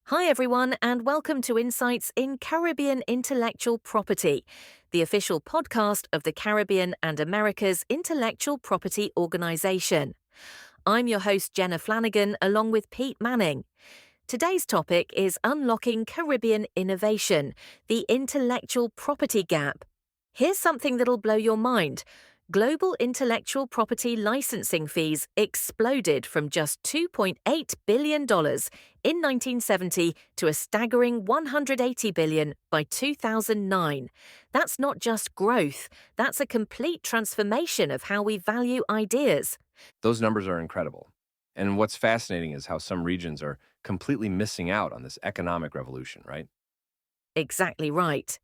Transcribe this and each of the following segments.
Hi, everyone, and welcome to Insights in Caribbean Intellectual Property, the official podcast of the Caribbean and America's Intellectual Property Organization. I'm your host, Jenna Flanagan, along with Pete Manning. Today's topic is Unlocking Caribbean Innovation, the Intellectual Property Gap. Here's something that'll blow your mind. Global intellectual property licensing fees exploded from just $2.8 billion in 1970 to a staggering $180 billion by 2009. That's not just growth, that's a complete transformation of how we value ideas. Those numbers are incredible. And what's fascinating is how some regions are completely missing out on this economic revolution, right? Exactly right.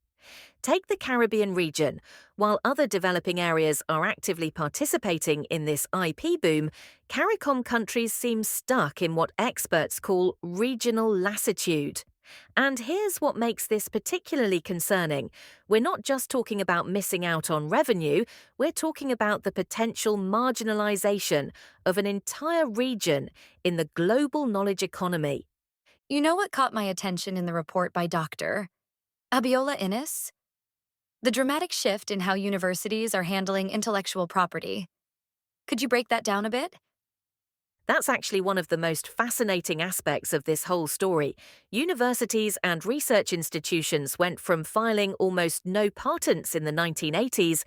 Take the Caribbean region. While other developing areas are actively participating in this IP boom, Caricom countries seem stuck in what experts call regional lassitude. And here's what makes this particularly concerning. We're not just talking about missing out on revenue, we're talking about the potential marginalization of an entire region in the global knowledge economy. You know what caught my attention in the report by Dr. Abiola Innes? The dramatic shift in how universities are handling intellectual property. Could you break that down a bit? That's actually one of the most fascinating aspects of this whole story. Universities and research institutions went from filing almost no patents in the 1980s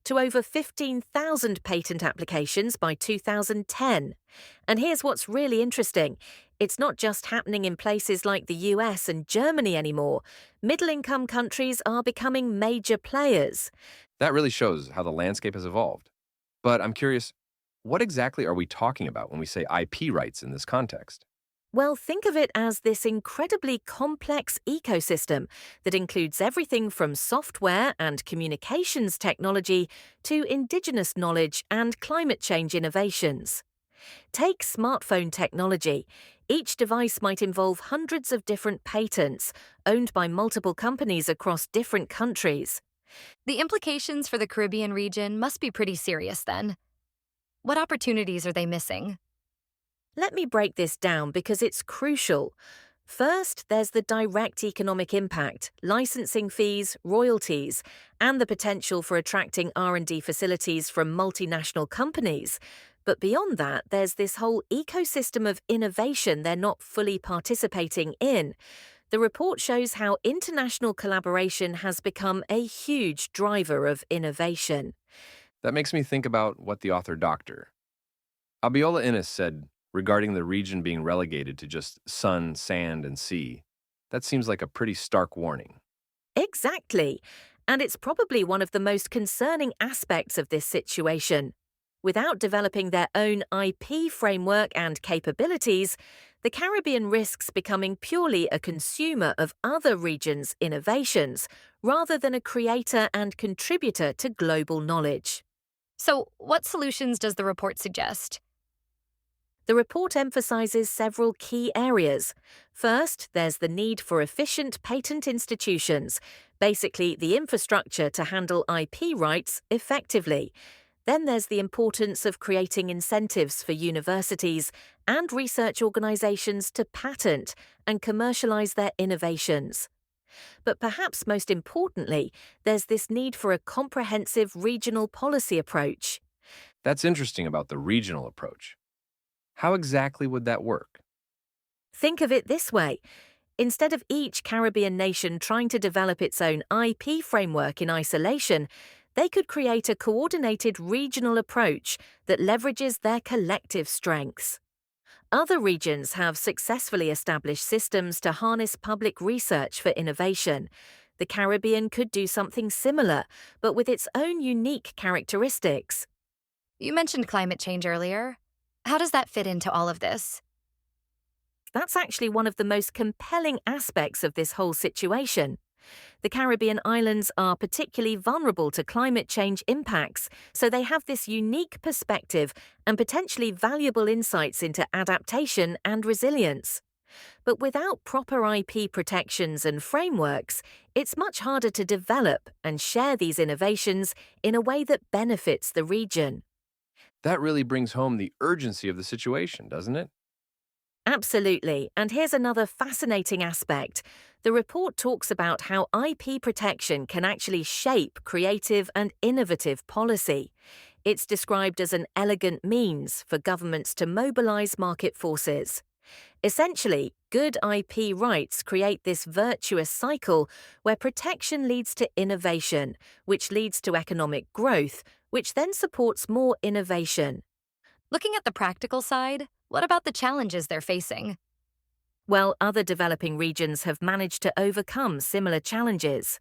to over 15,000 patent applications by 2010. And here's what's really interesting. It's not just happening in places like the US and Germany anymore. Middle-income countries are becoming major players. That really shows how the landscape has evolved. But I'm curious, what exactly are we talking about when we say IP rights in this context? Well, think of it as this incredibly complex ecosystem that includes everything from software and communications technology to indigenous knowledge and climate change innovations. Take smartphone technology. Each device might involve hundreds of different patents, owned by multiple companies across different countries. The implications for the Caribbean region must be pretty serious then. What opportunities are they missing? Let me break this down because it's crucial. First, there's the direct economic impact, licensing fees, royalties, and the potential for attracting R&D facilities from multinational companies. But beyond that, there's this whole ecosystem of innovation they're not fully participating in. The report shows how international collaboration has become a huge driver of innovation. That makes me think about what the author Dr. Abiola Innes said regarding the region being relegated to just sun, sand, and sea. That seems like a pretty stark warning. Exactly. And it's probably one of the most concerning aspects of this situation. Without developing their own IP framework and capabilities, the Caribbean risks becoming purely a consumer of other regions' innovations, rather than a creator and contributor to global knowledge. So, what solutions does the report suggest? The report emphasizes several key areas. First, there's the need for efficient patent institutions, basically the infrastructure to handle IP rights effectively. Then there's the importance of creating incentives for universities and research organizations to patent and commercialize their innovations. But perhaps most importantly, there's this need for a comprehensive regional policy approach. That's interesting about the regional approach. How exactly would that work? Think of it this way. Instead of each Caribbean nation trying to develop its own IP framework in isolation, they could create a coordinated regional approach that leverages their collective strengths. Other regions have successfully established systems to harness public research for innovation. The Caribbean could do something similar, but with its own unique characteristics. You mentioned climate change earlier. How does that fit into all of this? That's actually one of the most compelling aspects of this whole situation. The Caribbean islands are particularly vulnerable to climate change impacts, so they have this unique perspective and potentially valuable insights into adaptation and resilience. But without proper IP protections and frameworks, it's much harder to develop and share these innovations in a way that benefits the region. That really brings home the urgency of the situation, doesn't it? Absolutely. And here's another fascinating aspect. The report talks about how IP protection can actually shape creative and innovative policy. It's described as an elegant means for governments to mobilize market forces. Essentially, good IP rights create this virtuous cycle where protection leads to innovation, which leads to economic growth, which then supports more innovation. Looking at the practical side, what about the challenges they're facing? While other developing regions have managed to overcome similar challenges.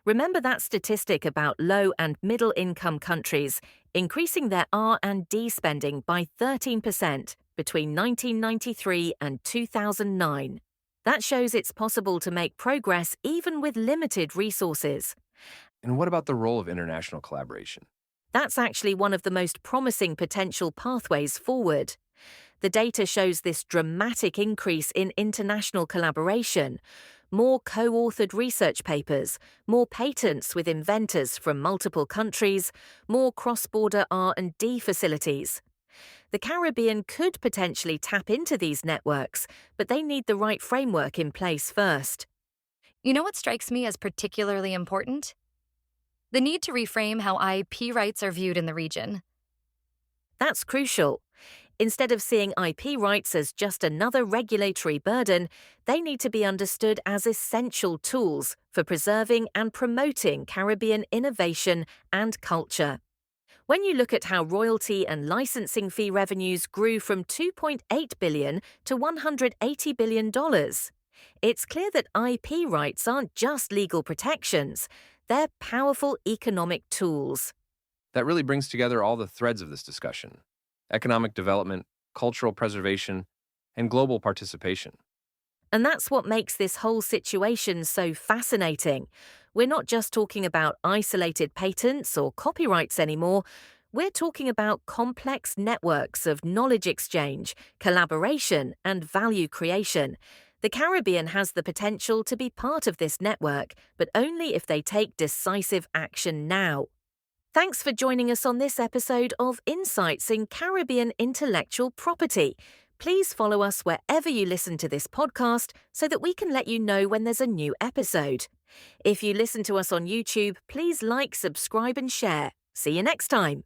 Remember that statistic about low and middle income countries increasing their R&D spending by 13% between 1993 and 2009. That shows it's possible to make progress even with limited resources. And what about the role of international collaboration? That's actually one of the most promising potential pathways forward. The data shows this dramatic increase in international collaboration, more co-authored research papers, more patents with inventors from multiple countries, more cross-border R&D facilities. The Caribbean could potentially tap into these networks, but they need the right framework in place first. You know what strikes me as particularly important? The need to reframe how IP rights are viewed in the region. That's crucial. Instead of seeing IP rights as just another regulatory burden, they need to be understood as essential tools for preserving and promoting Caribbean innovation and culture. When you look at how royalty and licensing fee revenues grew from $2.8 billion to $180 billion, it's clear that IP rights aren't just legal protections, they're powerful economic tools. That really brings together all the threads of this discussion: economic development, cultural preservation, and global participation. And that's what makes this whole situation so fascinating. We're not just talking about isolated patents or copyrights anymore. We're talking about complex networks of knowledge exchange, collaboration, and value creation. The Caribbean has the potential to be part of this network, but only if they take decisive action now. Thanks for joining us on this episode of Insights in Caribbean Intellectual Property. Please follow us wherever you listen to this podcast so that we can let you know when there's a new episode. If you listen to us on YouTube, please like, subscribe, and share. See you next time.